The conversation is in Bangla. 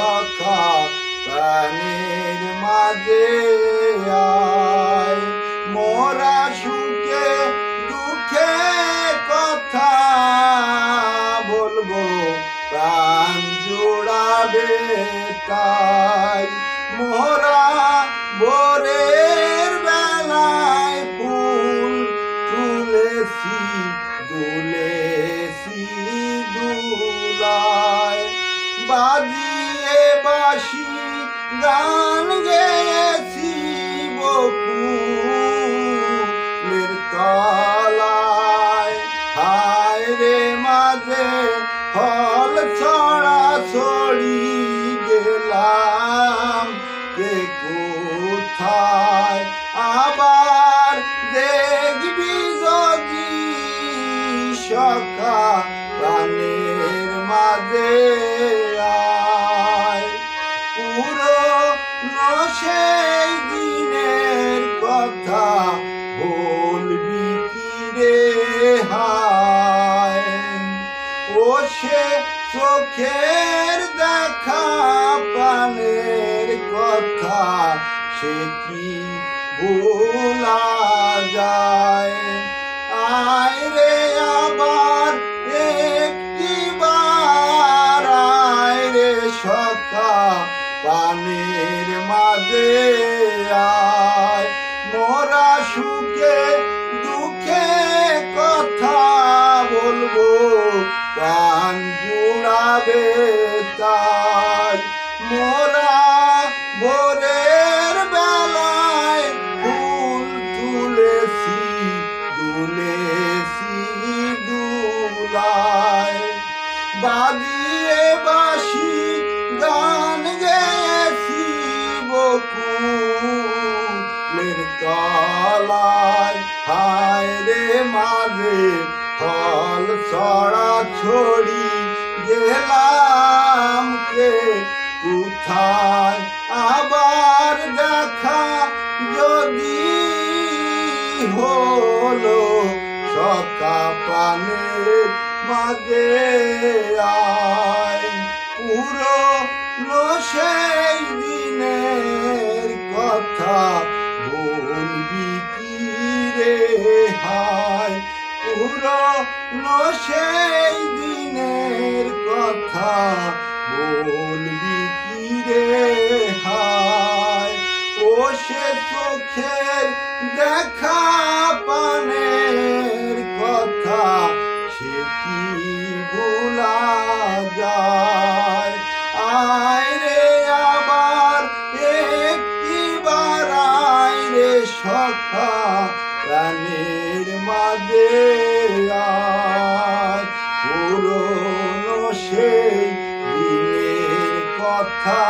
সখা প্রাণের মাঝে আয়। মোরা সুখে দুঃখে কথা বলবো, প্রাণ জোড়াবে তাই। মোরা ভোরের বেলায় ফুল তুলেছি, দুলেছি দুলায়। বাজিয়ে বাঁশি গান গেয়েছি বকুলের তলায়। হায় রে মাঝে ফল ছড়া ছড়ি গেলাম কে কোথায়। আবার দেখবি যদি সখা প্রাণের মাঝে আয়। পুরনো সেই দিনের কথা বলবি কি রে হায়। ও সে চোখের দেখা প্রাণের কথা, সে কি ভোলা যায়। আয় রে আবার একটিবার আয় রে সখা প্রাণের মাঝে আয়। মোরা সুখে দুঃখে কথা বলবো, প্রাণ জুড়াবে তাই। মোরা ভোরের বেলায় ফুল তুলেছি, দুলেছি দুলায়। বাজিয়ে বাঁশি গান গেয়েছি বকুলের তলায়। হায় রে মাঝে ফল ছড়া ছড়ি গেলাম কে কোথায়। আবার দেখা যদি হলো সখা প্রাণের মাঝে আয়। পুরনো সেই দিনের কথা বলবি কি রে হায়। পুরনো সেই দিনের কথা বলবি কি রে হায়। ও সে চোখের দেখা প্রাণের কথা, সে কি ভোলা যায়। আয় রে আবার একটিবার আয় রে সখা প্রাণের মাঝে আয়। পুরনো সেই দিনের কথা